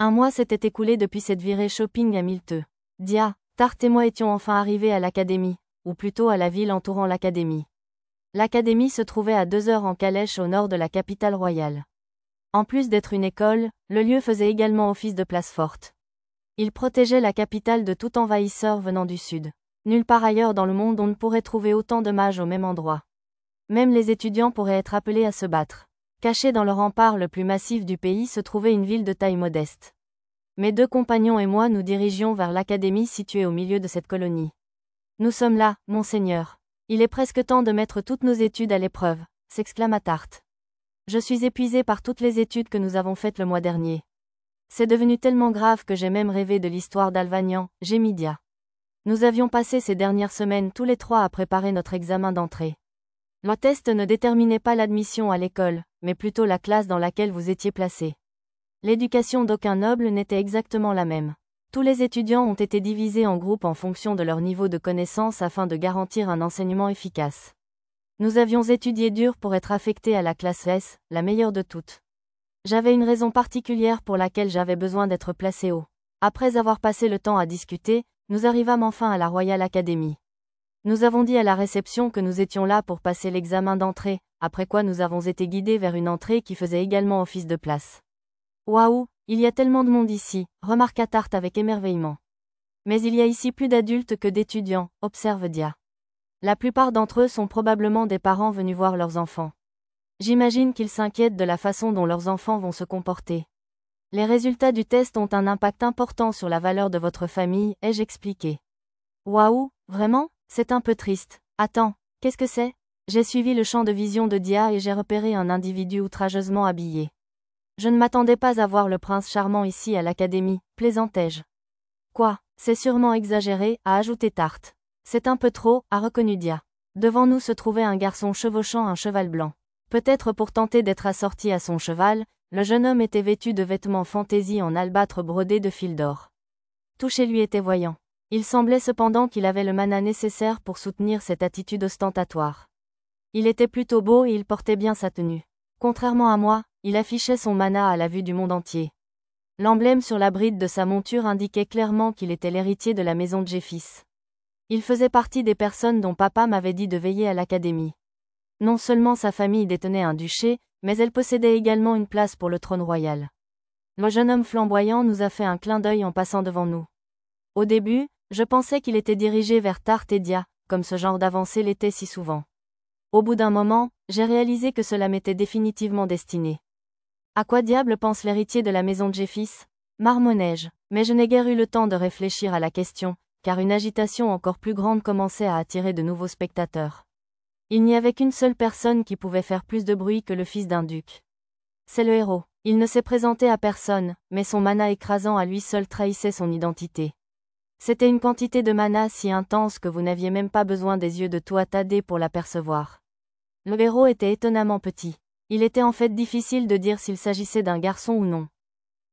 Un mois s'était écoulé depuis cette virée shopping à Milteux. Dia, Tarte et moi étions enfin arrivés à l'académie, ou plutôt à la ville entourant l'académie. L'académie se trouvait à 2 heures en calèche au nord de la capitale royale. En plus d'être une école, le lieu faisait également office de place forte. Il protégeait la capitale de tout envahisseur venant du sud. Nulle part ailleurs dans le monde on ne pourrait trouver autant de mages au même endroit. Même les étudiants pourraient être appelés à se battre. Caché dans le rempart le plus massif du pays se trouvait une ville de taille modeste. Mes 2 compagnons et moi nous dirigions vers l'académie située au milieu de cette colonie. Nous sommes là, monseigneur. Il est presque temps de mettre toutes nos études à l'épreuve, s'exclama Tarte. Je suis épuisé par toutes les études que nous avons faites le mois dernier. C'est devenu tellement grave que j'ai même rêvé de l'histoire d'Alvagnan, gémit Dia. Nous avions passé ces dernières semaines tous les 3 à préparer notre examen d'entrée. Le test ne déterminait pas l'admission à l'école, mais plutôt la classe dans laquelle vous étiez placé. L'éducation d'aucun noble n'était exactement la même. Tous les étudiants ont été divisés en groupes en fonction de leur niveau de connaissance afin de garantir un enseignement efficace. Nous avions étudié dur pour être affectés à la classe S, la meilleure de toutes. J'avais une raison particulière pour laquelle j'avais besoin d'être placé haut. Après avoir passé le temps à discuter, nous arrivâmes enfin à la Royal Academy. Nous avons dit à la réception que nous étions là pour passer l'examen d'entrée, après quoi nous avons été guidés vers une entrée qui faisait également office de place. Waouh, il y a tellement de monde ici, remarqua Tarte avec émerveillement. Mais il y a ici plus d'adultes que d'étudiants, observe Dia. La plupart d'entre eux sont probablement des parents venus voir leurs enfants. J'imagine qu'ils s'inquiètent de la façon dont leurs enfants vont se comporter. Les résultats du test ont un impact important sur la valeur de votre famille, ai-je expliqué. Waouh, vraiment? C'est un peu triste. Attends, qu'est-ce que c'est? J'ai suivi le champ de vision de Dia et j'ai repéré un individu outrageusement habillé. Je ne m'attendais pas à voir le prince charmant ici à l'académie, plaisantai-je. Quoi, c'est sûrement exagéré, a ajouté Tarte. C'est un peu trop, a reconnu Dia. Devant nous se trouvait un garçon chevauchant un cheval blanc. Peut-être pour tenter d'être assorti à son cheval, le jeune homme était vêtu de vêtements fantaisie en albâtre brodé de fil d'or. Tout chez lui était voyant. Il semblait cependant qu'il avait le mana nécessaire pour soutenir cette attitude ostentatoire. Il était plutôt beau et il portait bien sa tenue. Contrairement à moi, il affichait son mana à la vue du monde entier. L'emblème sur la bride de sa monture indiquait clairement qu'il était l'héritier de la maison de Jéphis. Il faisait partie des personnes dont papa m'avait dit de veiller à l'académie. Non seulement sa famille détenait un duché, mais elle possédait également une place pour le trône royal. Le jeune homme flamboyant nous a fait un clin d'œil en passant devant nous. Au début, je pensais qu'il était dirigé vers Tarte et Dia, comme ce genre d'avancée l'était si souvent. Au bout d'un moment, j'ai réalisé que cela m'était définitivement destiné. À quoi diable pense l'héritier de la maison de Jéphis? Marmonnai-je, mais je n'ai guère eu le temps de réfléchir à la question, car une agitation encore plus grande commençait à attirer de nouveaux spectateurs. Il n'y avait qu'une seule personne qui pouvait faire plus de bruit que le fils d'un duc. C'est le héros. Il ne s'est présenté à personne, mais son mana écrasant à lui seul trahissait son identité. C'était une quantité de mana si intense que vous n'aviez même pas besoin des yeux de Tuatha pour l'apercevoir. Le héros était étonnamment petit. Il était en fait difficile de dire s'il s'agissait d'un garçon ou non.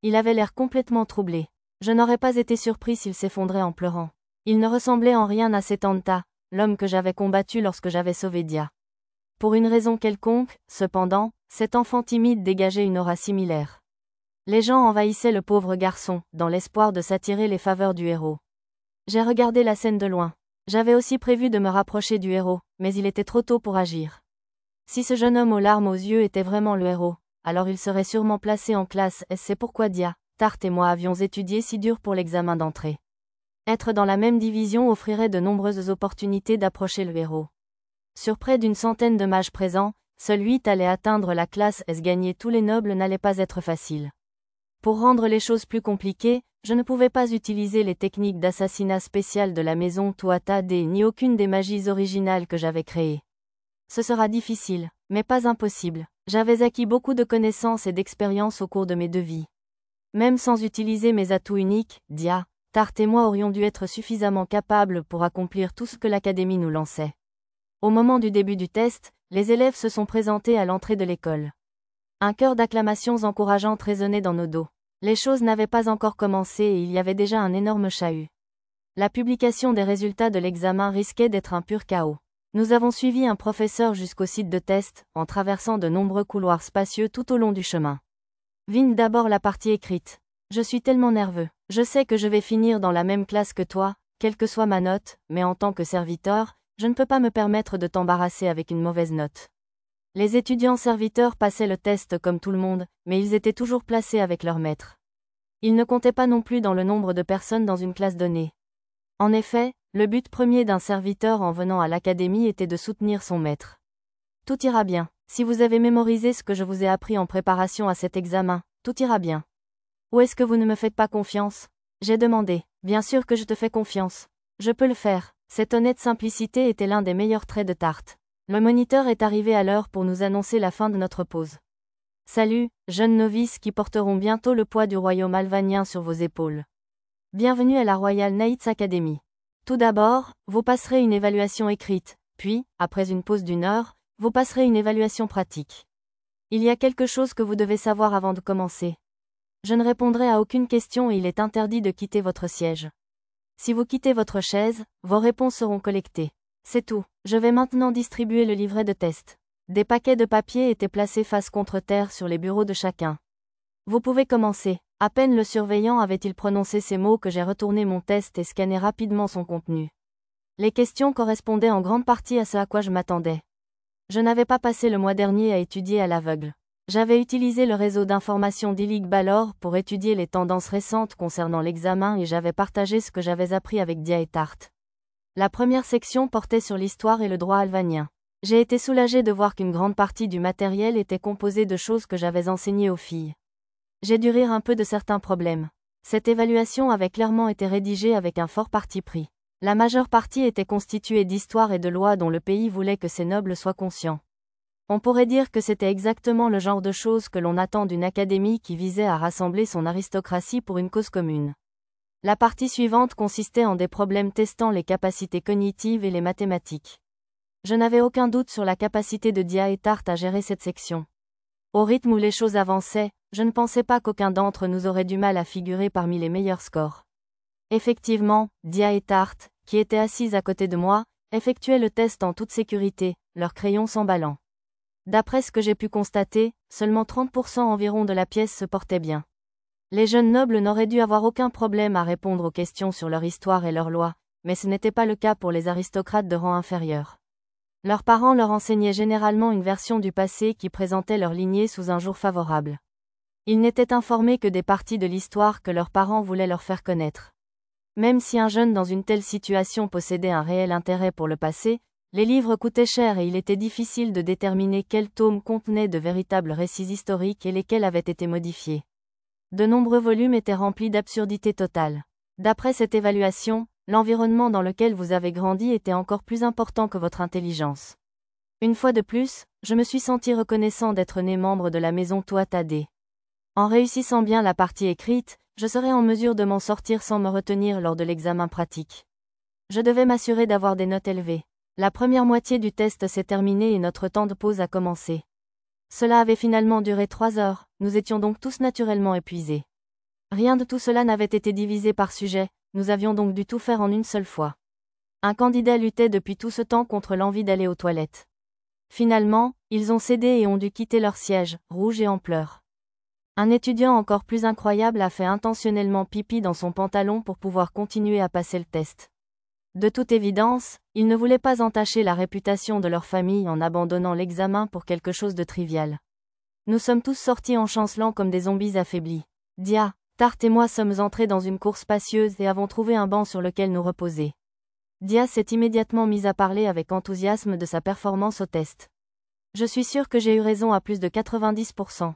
Il avait l'air complètement troublé. Je n'aurais pas été surpris s'il s'effondrait en pleurant. Il ne ressemblait en rien à Setanta, l'homme que j'avais combattu lorsque j'avais sauvé Dia. Pour une raison quelconque, cependant, cet enfant timide dégageait une aura similaire. Les gens envahissaient le pauvre garçon, dans l'espoir de s'attirer les faveurs du héros. J'ai regardé la scène de loin. J'avais aussi prévu de me rapprocher du héros, mais il était trop tôt pour agir. Si ce jeune homme aux larmes aux yeux était vraiment le héros, alors il serait sûrement placé en classe S. C'est pourquoi Dia, Tarte et moi avions étudié si dur pour l'examen d'entrée. Être dans la même division offrirait de nombreuses opportunités d'approcher le héros. Sur près d'une centaine de mages présents, seul 8 allaient atteindre la classe S. Gagner tous les nobles n'allait pas être facile. Pour rendre les choses plus compliquées, je ne pouvais pas utiliser les techniques d'assassinat spéciales de la maison Tuatha ni aucune des magies originales que j'avais créées. Ce sera difficile, mais pas impossible. J'avais acquis beaucoup de connaissances et d'expérience au cours de mes 2 vies. Même sans utiliser mes atouts uniques, Dia, Tarte et moi aurions dû être suffisamment capables pour accomplir tout ce que l'académie nous lançait. Au moment du début du test, les élèves se sont présentés à l'entrée de l'école. Un chœur d'acclamations encourageantes résonnait dans nos dos. Les choses n'avaient pas encore commencé et il y avait déjà un énorme chahut. La publication des résultats de l'examen risquait d'être un pur chaos. Nous avons suivi un professeur jusqu'au site de test, en traversant de nombreux couloirs spacieux tout au long du chemin. Vîmes d'abord la partie écrite. Je suis tellement nerveux. Je sais que je vais finir dans la même classe que toi, quelle que soit ma note, mais en tant que serviteur, je ne peux pas me permettre de t'embarrasser avec une mauvaise note. Les étudiants serviteurs passaient le test comme tout le monde, mais ils étaient toujours placés avec leur maître. Ils ne comptaient pas non plus dans le nombre de personnes dans une classe donnée. En effet, le but premier d'un serviteur en venant à l'académie était de soutenir son maître. Tout ira bien. Si vous avez mémorisé ce que je vous ai appris en préparation à cet examen, tout ira bien. Ou est-ce que vous ne me faites pas confiance? J'ai demandé. Bien sûr que je te fais confiance. Je peux le faire. Cette honnête simplicité était l'un des meilleurs traits de Tarte. Le moniteur est arrivé à l'heure pour nous annoncer la fin de notre pause. Salut, jeunes novices qui porteront bientôt le poids du royaume alvanien sur vos épaules. Bienvenue à la Royal Knights Academy. Tout d'abord, vous passerez une évaluation écrite, puis, après une pause d'1 heure, vous passerez une évaluation pratique. Il y a quelque chose que vous devez savoir avant de commencer. Je ne répondrai à aucune question et il est interdit de quitter votre siège. Si vous quittez votre chaise, vos réponses seront collectées. C'est tout. Je vais maintenant distribuer le livret de test. Des paquets de papier étaient placés face contre terre sur les bureaux de chacun. Vous pouvez commencer. À peine le surveillant avait-il prononcé ces mots que j'ai retourné mon test et scanné rapidement son contenu. Les questions correspondaient en grande partie à ce à quoi je m'attendais. Je n'avais pas passé le mois dernier à étudier à l'aveugle. J'avais utilisé le réseau d'information d'Illig Balor pour étudier les tendances récentes concernant l'examen et j'avais partagé ce que j'avais appris avec Dia et Tarte. La première section portait sur l'histoire et le droit alvanien. J'ai été soulagé de voir qu'une grande partie du matériel était composé de choses que j'avais enseignées aux filles. J'ai dû rire un peu de certains problèmes. Cette évaluation avait clairement été rédigée avec un fort parti pris. La majeure partie était constituée d'histoire et de lois dont le pays voulait que ses nobles soient conscients. On pourrait dire que c'était exactement le genre de choses que l'on attend d'une académie qui visait à rassembler son aristocratie pour une cause commune. La partie suivante consistait en des problèmes testant les capacités cognitives et les mathématiques. Je n'avais aucun doute sur la capacité de Dia et Tarte à gérer cette section. Au rythme où les choses avançaient, je ne pensais pas qu'aucun d'entre nous aurait du mal à figurer parmi les meilleurs scores. Effectivement, Dia et Tarte, qui étaient assises à côté de moi, effectuaient le test en toute sécurité, leurs crayons s'emballant. D'après ce que j'ai pu constater, seulement 30% environ de la pièce se portait bien. Les jeunes nobles n'auraient dû avoir aucun problème à répondre aux questions sur leur histoire et leurs lois, mais ce n'était pas le cas pour les aristocrates de rang inférieur. Leurs parents leur enseignaient généralement une version du passé qui présentait leur lignée sous un jour favorable. Ils n'étaient informés que des parties de l'histoire que leurs parents voulaient leur faire connaître. Même si un jeune dans une telle situation possédait un réel intérêt pour le passé, les livres coûtaient cher et il était difficile de déterminer quels tomes contenaient de véritables récits historiques et lesquels avaient été modifiés. De nombreux volumes étaient remplis d'absurdités totales. D'après cette évaluation, l'environnement dans lequel vous avez grandi était encore plus important que votre intelligence. Une fois de plus, je me suis senti reconnaissant d'être né membre de la maison Tuatha-Dé. En réussissant bien la partie écrite, je serais en mesure de m'en sortir sans me retenir lors de l'examen pratique. Je devais m'assurer d'avoir des notes élevées. La première moitié du test s'est terminée et notre temps de pause a commencé. Cela avait finalement duré 3 heures, nous étions donc tous naturellement épuisés. Rien de tout cela n'avait été divisé par sujet, nous avions donc dû tout faire en une seule fois. Un candidat luttait depuis tout ce temps contre l'envie d'aller aux toilettes. Finalement, ils ont cédé et ont dû quitter leur siège, rouges et en pleurs. Un étudiant encore plus incroyable a fait intentionnellement pipi dans son pantalon pour pouvoir continuer à passer le test. De toute évidence, ils ne voulaient pas entacher la réputation de leur famille en abandonnant l'examen pour quelque chose de trivial. Nous sommes tous sortis en chancelant comme des zombies affaiblis. Dia, Tarte et moi sommes entrés dans une cour spacieuse et avons trouvé un banc sur lequel nous reposer. Dia s'est immédiatement mise à parler avec enthousiasme de sa performance au test. Je suis sûr que j'ai eu raison à plus de 90%.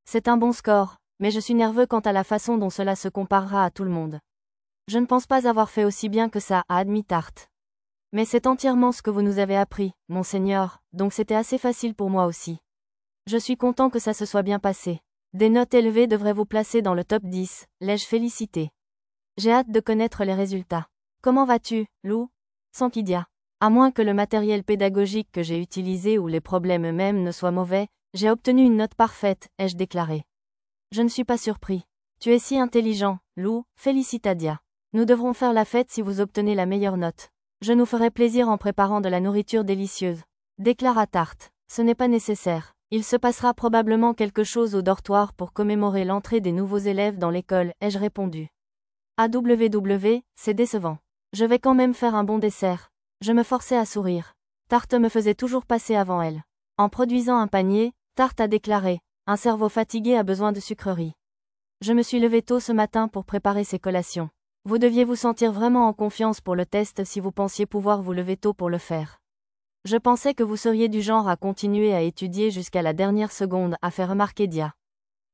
C'est un bon score, mais je suis nerveux quant à la façon dont cela se comparera à tout le monde. Je ne pense pas avoir fait aussi bien que ça, a admis Tarte. Mais c'est entièrement ce que vous nous avez appris, monseigneur, donc c'était assez facile pour moi aussi. Je suis content que ça se soit bien passé. Des notes élevées devraient vous placer dans le top 10, l'ai-je félicité. J'ai hâte de connaître les résultats. Comment vas-tu, Lou? Sans Kidia. À moins que le matériel pédagogique que j'ai utilisé ou les problèmes eux-mêmes ne soient mauvais, j'ai obtenu une note parfaite, ai-je déclaré. Je ne suis pas surpris. Tu es si intelligent, Lou, félicita Dia. Nous devrons faire la fête si vous obtenez la meilleure note. Je nous ferai plaisir en préparant de la nourriture délicieuse. Déclara Tarte. Ce n'est pas nécessaire. Il se passera probablement quelque chose au dortoir pour commémorer l'entrée des nouveaux élèves dans l'école, ai-je répondu. AWW, c'est décevant. Je vais quand même faire un bon dessert. Je me forçais à sourire. Tarte me faisait toujours passer avant elle. En produisant un panier, Tarte a déclaré, un cerveau fatigué a besoin de sucreries. Je me suis levé tôt ce matin pour préparer ces collations. Vous deviez vous sentir vraiment en confiance pour le test si vous pensiez pouvoir vous lever tôt pour le faire. Je pensais que vous seriez du genre à continuer à étudier jusqu'à la dernière seconde, a fait remarquer Dia.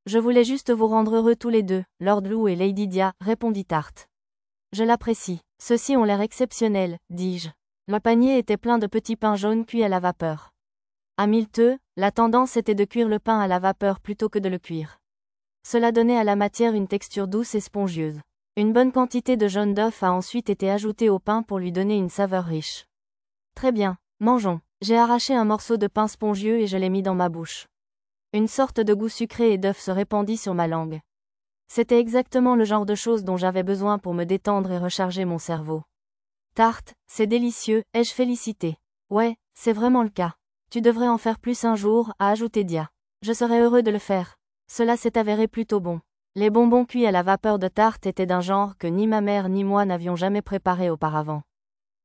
Je voulais juste vous rendre heureux tous les deux, Lord Lou et Lady Dia, répondit Tarte. Je l'apprécie. Ceux-ci ont l'air exceptionnels, dis-je. Le panier était plein de petits pains jaunes cuits à la vapeur. À Milteux, la tendance était de cuire le pain à la vapeur plutôt que de le cuire. Cela donnait à la matière une texture douce et spongieuse. Une bonne quantité de jaune d'œuf a ensuite été ajoutée au pain pour lui donner une saveur riche. Très bien, mangeons. J'ai arraché un morceau de pain spongieux et je l'ai mis dans ma bouche. Une sorte de goût sucré et d'œuf se répandit sur ma langue. C'était exactement le genre de choses dont j'avais besoin pour me détendre et recharger mon cerveau. Tarte, c'est délicieux, ai-je félicité. Ouais, c'est vraiment le cas. Tu devrais en faire plus un jour, a ajouté Dia. Je serais heureux de le faire. Cela s'est avéré plutôt bon. Les bonbons cuits à la vapeur de Tarte étaient d'un genre que ni ma mère ni moi n'avions jamais préparé auparavant.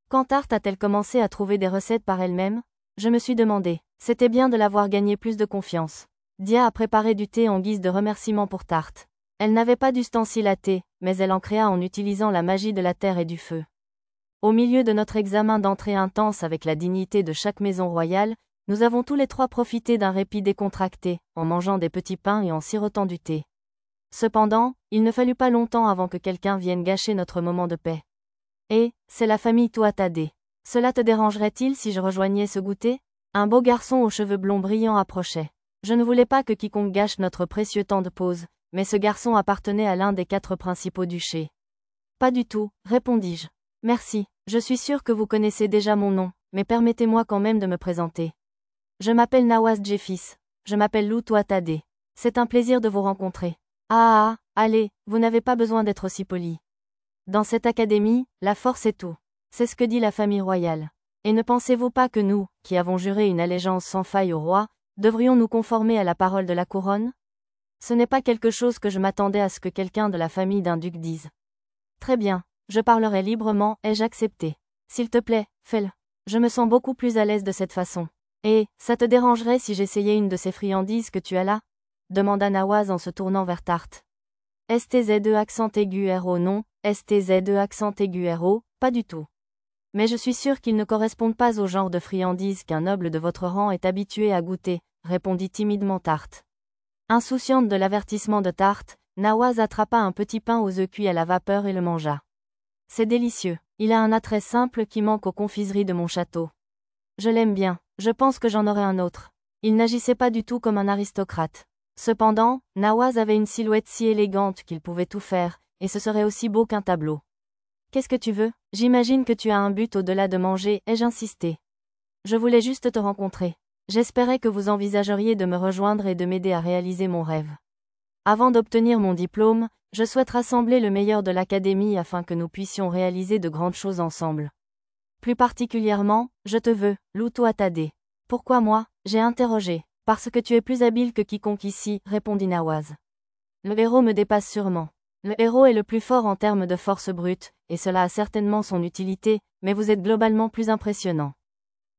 Quand Tarte a-t-elle commencé à trouver des recettes par elle-même? Je me suis demandé. C'était bien de l'avoir gagné plus de confiance. Dia a préparé du thé en guise de remerciement pour Tarte. Elle n'avait pas d'ustensile à thé, mais elle en créa en utilisant la magie de la terre et du feu. Au milieu de notre examen d'entrée intense avec la dignité de chaque maison royale, nous avons tous les trois profité d'un répit décontracté, en mangeant des petits pains et en sirotant du thé. Cependant, il ne fallut pas longtemps avant que quelqu'un vienne gâcher notre moment de paix. Et, c'est la famille Tuatade. Cela te dérangerait-il si je rejoignais ce goûter? Un beau garçon aux cheveux blonds brillants approchait. Je ne voulais pas que quiconque gâche notre précieux temps de pause, mais ce garçon appartenait à l'un des 4 principaux duchés. Pas du tout, répondis-je. Merci, je suis sûr que vous connaissez déjà mon nom, mais permettez-moi quand même de me présenter. Je m'appelle Nawaz Jeffis. Je m'appelle Lou Tuatade. C'est un plaisir de vous rencontrer. Allez, vous n'avez pas besoin d'être aussi poli. Dans cette académie, la force est tout. C'est ce que dit la famille royale. Et ne pensez-vous pas que nous, qui avons juré une allégeance sans faille au roi, devrions nous conformer à la parole de la couronne? Ce n'est pas quelque chose que je m'attendais à ce que quelqu'un de la famille d'un duc dise. Très bien, je parlerai librement, ai-je accepté. S'il te plaît, fais-le. Je me sens beaucoup plus à l'aise de cette façon. Et, ça te dérangerait si j'essayais une de ces friandises que tu as là? Demanda Nawaz en se tournant vers Tarte. STZE accent aigu RO non, STZE accent aigu RO, pas du tout. Mais je suis sûr qu'ils ne correspondent pas au genre de friandises qu'un noble de votre rang est habitué à goûter, répondit timidement Tarte. Insouciante de l'avertissement de Tarte, Nawaz attrapa un petit pain aux œufs cuits à la vapeur et le mangea. C'est délicieux, il a un attrait simple qui manque aux confiseries de mon château. Je l'aime bien, je pense que j'en aurai un autre. Il n'agissait pas du tout comme un aristocrate. Cependant, Nawaz avait une silhouette si élégante qu'il pouvait tout faire, et ce serait aussi beau qu'un tableau. Qu'est-ce que tu veux? J'imagine que tu as un but au-delà de manger, ai-je insisté. Je voulais juste te rencontrer. J'espérais que vous envisageriez de me rejoindre et de m'aider à réaliser mon rêve. Avant d'obtenir mon diplôme, je souhaite rassembler le meilleur de l'académie afin que nous puissions réaliser de grandes choses ensemble. Plus particulièrement, je te veux, Lou Tuatade. Pourquoi moi? J'ai interrogé. Parce que tu es plus habile que quiconque ici, répondit Nawaz. Le héros me dépasse sûrement. Le héros est le plus fort en termes de force brute, et cela a certainement son utilité, mais vous êtes globalement plus impressionnant.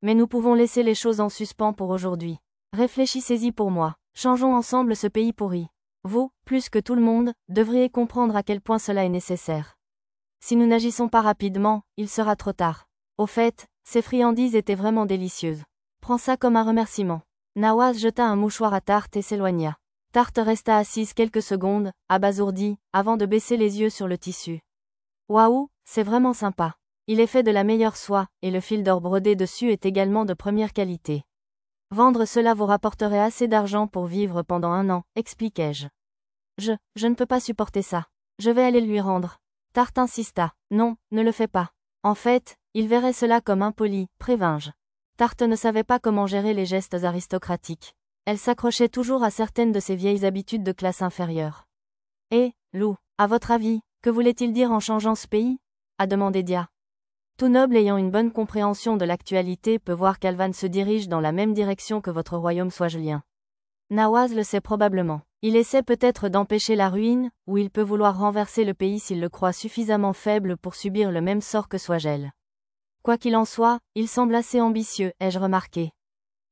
Mais nous pouvons laisser les choses en suspens pour aujourd'hui. Réfléchissez-y pour moi. Changeons ensemble ce pays pourri. Vous, plus que tout le monde, devriez comprendre à quel point cela est nécessaire. Si nous n'agissons pas rapidement, il sera trop tard. Au fait, ces friandises étaient vraiment délicieuses. Prends ça comme un remerciement. Nawaz jeta un mouchoir à Tarte et s'éloigna. Tarte resta assise quelques secondes, abasourdie, avant de baisser les yeux sur le tissu. Waouh, c'est vraiment sympa. Il est fait de la meilleure soie, et le fil d'or brodé dessus est également de première qualité. Vendre cela vous rapporterait assez d'argent pour vivre pendant 1 an, expliquai-je. Je ne peux pas supporter ça. Je vais aller lui rendre. Tarte insista. Non, ne le fais pas. En fait, il verrait cela comme impoli, prévins-je. Tarte ne savait pas comment gérer les gestes aristocratiques. Elle s'accrochait toujours à certaines de ses vieilles habitudes de classe inférieure. Et, Lou, à votre avis, que voulait-il dire en changeant ce pays? A demandé Dia. Tout noble ayant une bonne compréhension de l'actualité peut voir qu'Alvan se dirige dans la même direction que votre royaume swagelien. Nawaz le sait probablement. Il essaie peut-être d'empêcher la ruine, ou il peut vouloir renverser le pays s'il le croit suffisamment faible pour subir le même sort que Swagel. Quoi qu'il en soit, il semble assez ambitieux, ai-je remarqué.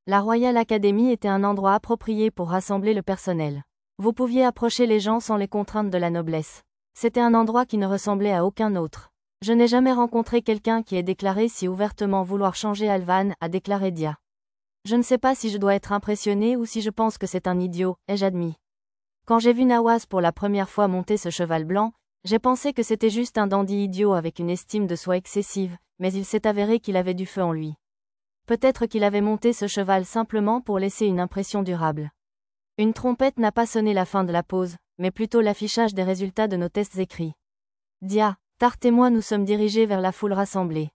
La Royal Academy était un endroit approprié pour rassembler le personnel. Vous pouviez approcher les gens sans les contraintes de la noblesse. C'était un endroit qui ne ressemblait à aucun autre. Je n'ai jamais rencontré quelqu'un qui ait déclaré si ouvertement vouloir changer Alvan, a déclaré Dia. Je ne sais pas si je dois être impressionné ou si je pense que c'est un idiot, ai-je admis. Quand j'ai vu Nawaz pour la première fois monter ce cheval blanc, j'ai pensé que c'était juste un dandy idiot avec une estime de soi excessive, mais il s'est avéré qu'il avait du feu en lui. Peut-être qu'il avait monté ce cheval simplement pour laisser une impression durable. Une trompette n'a pas sonné la fin de la pause, mais plutôt l'affichage des résultats de nos tests écrits. Dia, Tart et moi nous sommes dirigés vers la foule rassemblée.